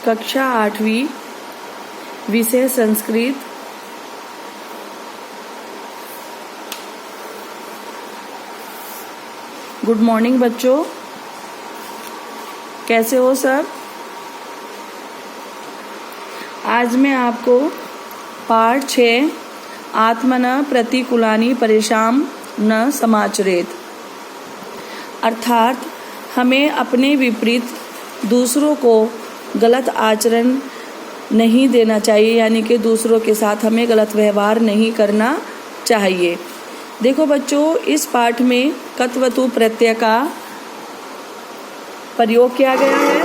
कक्षा 8वीं, विषय संस्कृत। गुड मॉर्निंग बच्चों, कैसे हो सब। आज मैं आपको पाठ 6 आत्मन प्रतिकूलानि परेशान न समाचरेत, अर्थात हमें अपने विपरीत दूसरों को गलत आचरण नहीं देना चाहिए, यानी कि दूसरों के साथ हमें गलत व्यवहार नहीं करना चाहिए। देखो बच्चों, इस पाठ में कत्वतु प्रत्यय का प्रयोग किया गया है।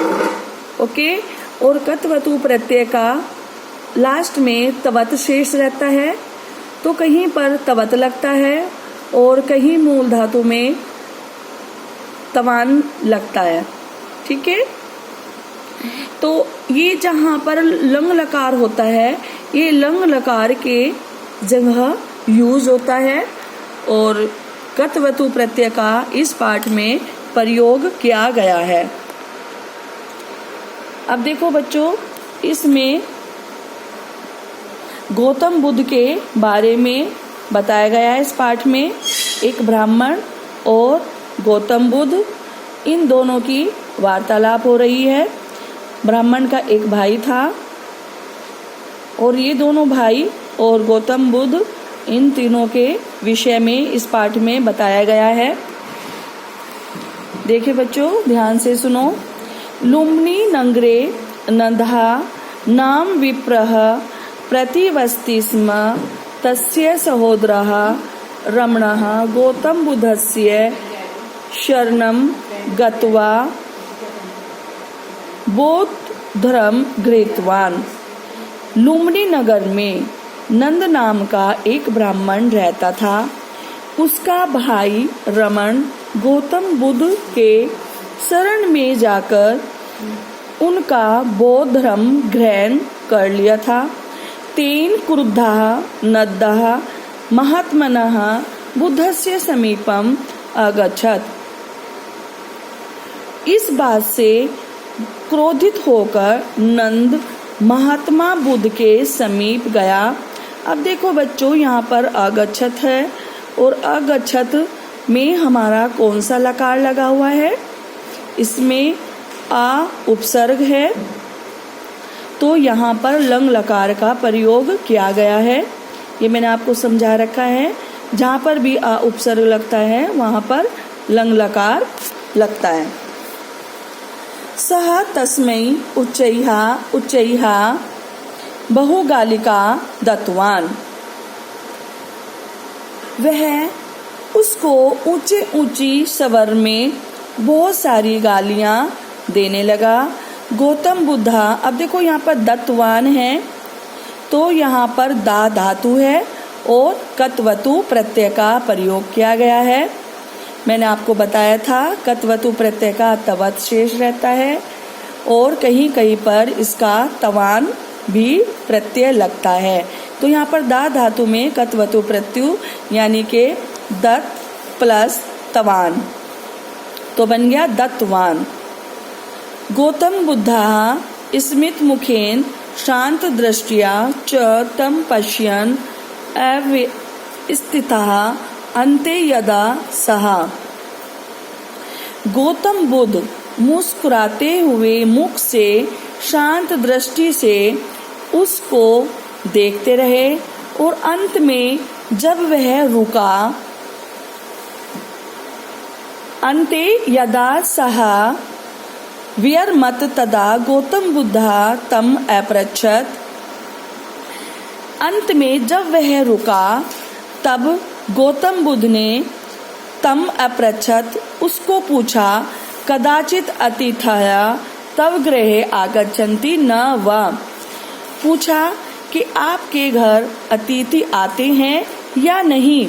ओके, और कत्वतु प्रत्यय का लास्ट में तवत शेष रहता है, तो कहीं पर तवत लगता है और कहीं मूल धातु में तवान लगता है। ठीक है, तो ये जहाँ पर लंग लकार होता है, ये लंग लकार के जगह यूज होता है और कत्वतु प्रत्यय का इस पाठ में प्रयोग किया गया है। अब देखो बच्चों, इसमें गौतम बुद्ध के बारे में बताया गया है। इस पाठ में एक ब्राह्मण और गौतम बुद्ध, इन दोनों की वार्तालाप हो रही है। ब्राह्मण का एक भाई था और ये दोनों भाई और गौतम बुद्ध, इन तीनों के विषय में इस पाठ में बताया गया है। देखिए बच्चों, ध्यान से सुनो। लुम्बिनी नगरे नंदः नाम विप्रः प्रतिवसति स्म, तस्य सहोदरः रमणः गौतम बुद्धस्य शरणं गत्वा बौद्ध धर्म गृहीतवान्। लुम्बिनी नगर में नंद नाम का एक ब्राह्मण रहता था। उसका भाई रमण गौतम बुद्ध के शरण में जाकर उनका बौद्ध धर्म ग्रहण कर लिया था। तेन क्रुद्धः नंदः महात्मनः बुद्धस्य समीपम अगच्छत्। इस बात से क्रोधित होकर नंद महात्मा बुद्ध के समीप गया। अब देखो बच्चों, यहाँ पर अगच्छत है और अगच्छत में हमारा कौन सा लकार लगा हुआ है, इसमें आ उपसर्ग है, तो यहाँ पर लंग लकार का प्रयोग किया गया है। ये मैंने आपको समझा रखा है, जहाँ पर भी आ उपसर्ग लगता है वहाँ पर लंग लकार लगता है। सह तस्मै उच्चैः बहुगालिका दत्तवान्। वह उसको ऊंचे ऊंची स्वर में बहुत सारी गालियां देने लगा। गौतम बुद्धा, अब देखो यहाँ पर दत्तवान है, तो यहाँ पर दा धातु है और कत्वतु प्रत्यय का प्रयोग किया गया है। मैंने आपको बताया था कत्वतु प्रत्यय का तवत शेष रहता है और कहीं कहीं पर इसका तवान भी प्रत्यय लगता है। तो यहाँ पर दा धातु में कत्वतु प्रत्यय यानी के दत्त प्लस तवान, तो बन गया दत्तवान। गौतम बुद्धः स्मित मुखेन शांत दृष्टिया च तम पश्यन् स्थितः अन्ते यदा सः। गौतम बुद्ध मुस्कुराते हुए मुख से शांत दृष्टि से उसको देखते रहे और अंत में जब वह रुका, अन्ते यदा सः विरमत तदा गौतम बुद्धः तम अपृच्छत्। अंत में जब वह रुका, तब गौतम बुद्ध ने तम अपृच्छत्, उसको पूछा, कदाचित अतिथयः तव गृहे आगच्छन्ति न वा। पूछा कि आपके घर अतिथि आते हैं या नहीं।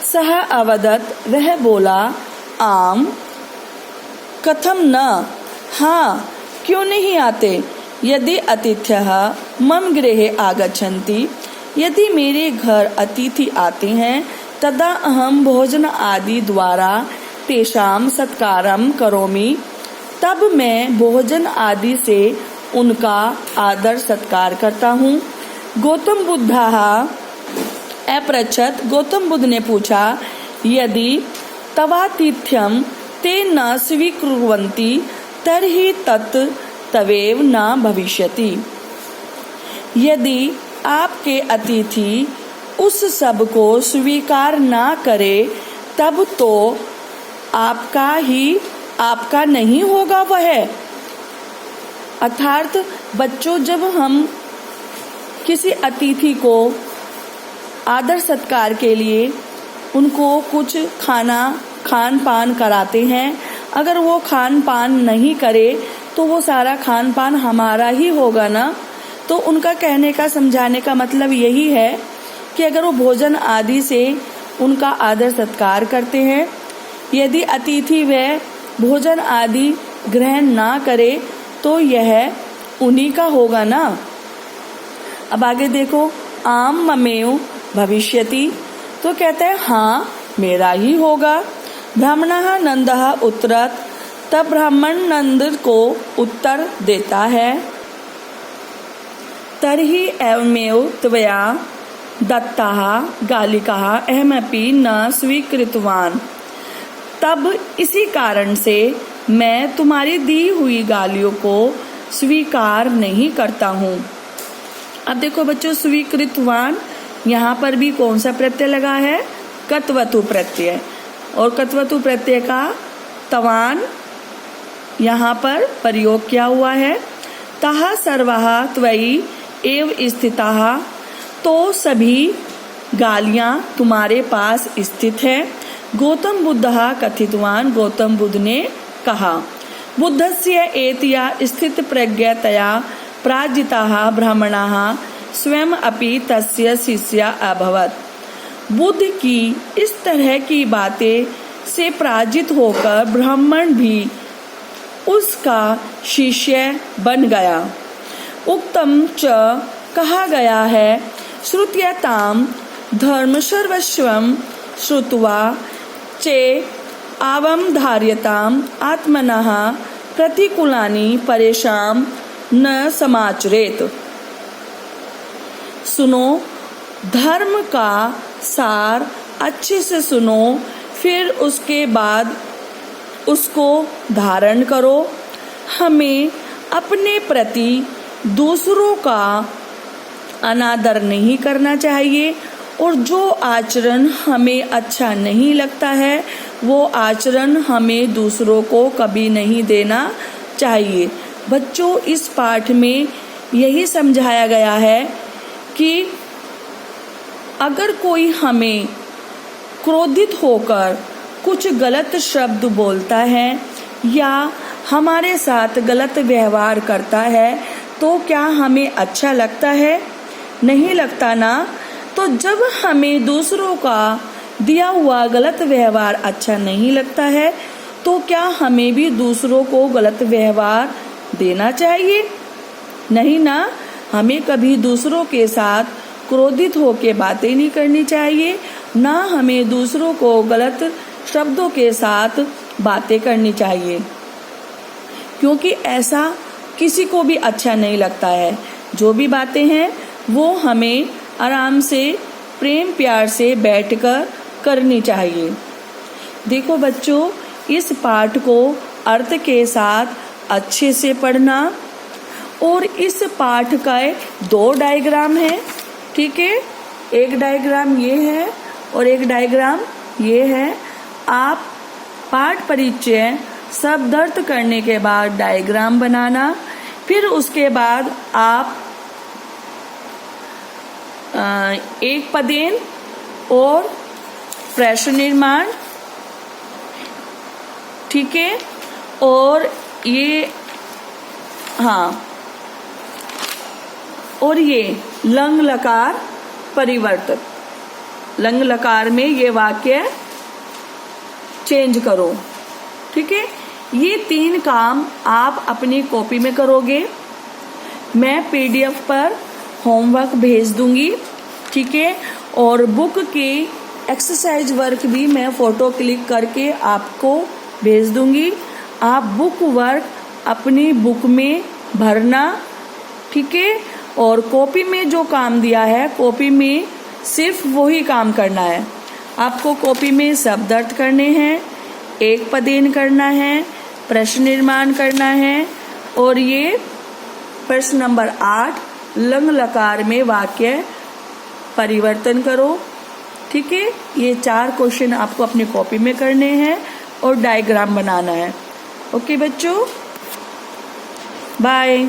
सह अवदत्, वह बोला, आम कथम न, हाँ क्यों नहीं आते। यदि अतिथ्यः मम गृहे आगच्छन्ति, यदि मेरे घर अतिथि आते हैं, तदा अहम भोजन आदि द्वारा तेषां सत्कारं करोमि, तब मैं भोजन आदि से उनका आदर सत्कार करता हूँ। गौतम बुद्धः अपृच्छत्, गौतम बुद्ध ने पूछा, यदि तवातिथ्यं ते न स्वीकुर्वन्ति तर्हि तत् तवेव न भविष्यति। यदि आपके अतिथि उस सब को स्वीकार ना करे तब तो आपका नहीं होगा वह। अर्थात बच्चों, जब हम किसी अतिथि को आदर सत्कार के लिए उनको कुछ खान पान कराते हैं, अगर वो खान पान नहीं करे तो वो सारा खान पान हमारा ही होगा ना। तो उनका कहने का, समझाने का मतलब यही है कि अगर वो भोजन आदि से उनका आदर सत्कार करते हैं, यदि अतिथि वह भोजन आदि ग्रहण ना करे तो यह उन्हीं का होगा ना। अब आगे देखो, आम ममेव भविष्यति, तो कहते हैं हाँ मेरा ही होगा। ब्राह्मणः नंदः उत्तरत्, तब ब्राह्मण नंद को उत्तर देता है, तर्हि एवमेव त्वया दत्ताः गालिकाः अहमपि न स्वीकृतवान्, तब इसी कारण से मैं तुम्हारी दी हुई गालियों को स्वीकार नहीं करता हूँ। अब देखो बच्चों, स्वीकृतवान यहाँ पर भी कौन सा प्रत्यय लगा है? कत्वतु प्रत्यय। और कत्वतु प्रत्यय का तवान यहाँ पर प्रयोग किया हुआ है। तः सर्वः त्वयि एव स्थिताः, तो सभी गालियाँ तुम्हारे पास स्थित है। गौतम बुद्धः कथितवान, गौतम बुद्ध ने कहा, बुद्धस्य एतया स्थित प्रज्ञतया प्राजिताः ब्राह्मणाः स्वयं अपि तस्य शिष्या अभवत्। बुद्ध की इस तरह की बातें से पराजित होकर ब्राह्मण भी उसका शिष्य बन गया। उक्तम च कहा गया है, श्रुत्यताम धर्म सर्वस्वं श्रुत्वा चे आवम धार्यताम आत्मनः प्रतिकूलानि परेशान न समाचरेत। सुनो, धर्म का सार अच्छे से सुनो, फिर उसके बाद उसको धारण करो। हमें अपने प्रति दूसरों का अनादर नहीं करना चाहिए और जो आचरण हमें अच्छा नहीं लगता है वो आचरण हमें दूसरों को कभी नहीं देना चाहिए। बच्चों, इस पाठ में यही समझाया गया है कि अगर कोई हमें क्रोधित होकर कुछ गलत शब्द बोलता है या हमारे साथ गलत व्यवहार करता है तो क्या हमें अच्छा लगता है? नहीं लगता ना। तो जब हमें दूसरों का दिया हुआ गलत व्यवहार अच्छा नहीं लगता है तो क्या हमें भी दूसरों को गलत व्यवहार देना चाहिए? नहीं ना। हमें कभी दूसरों के साथ क्रोधित होकर बातें नहीं करनी चाहिए, ना हमें दूसरों को गलत शब्दों के साथ बातें करनी चाहिए, क्योंकि ऐसा किसी को भी अच्छा नहीं लगता है। जो भी बातें हैं वो हमें आराम से प्रेम प्यार से बैठकर करनी चाहिए। देखो बच्चों, इस पाठ को अर्थ के साथ अच्छे से पढ़ना। और इस पाठ का 2 डायग्राम है, ठीक है। एक डायग्राम ये है और एक डायग्राम ये है। आप पाठ परिचय शब्द अर्थ करने के बाद डायग्राम बनाना, फिर उसके बाद आप एक पदेन और प्रश्न निर्माण, ठीक है। और ये और ये लंग लकार परिवर्तन, लंग लकार में ये वाक्य चेंज करो, ठीक है। ये 3 काम आप अपनी कॉपी में करोगे। मैं PDF पर होमवर्क भेज दूंगी, ठीक है। और बुक के एक्सरसाइज वर्क भी मैं फोटो क्लिक करके आपको भेज दूंगी। आप बुक वर्क अपनी बुक में भरना, ठीक है। और कॉपी में जो काम दिया है, कॉपी में सिर्फ वही काम करना है। आपको कॉपी में शब्द अर्थ करने हैं, एक पदेन करना है, प्रश्न निर्माण करना है, और ये प्रश्न नंबर 8 लंग लकार में वाक्य परिवर्तन करो, ठीक है। ये 4 क्वेश्चन आपको अपनी कॉपी में करने हैं और डायग्राम बनाना है। ओके बच्चों, बाय।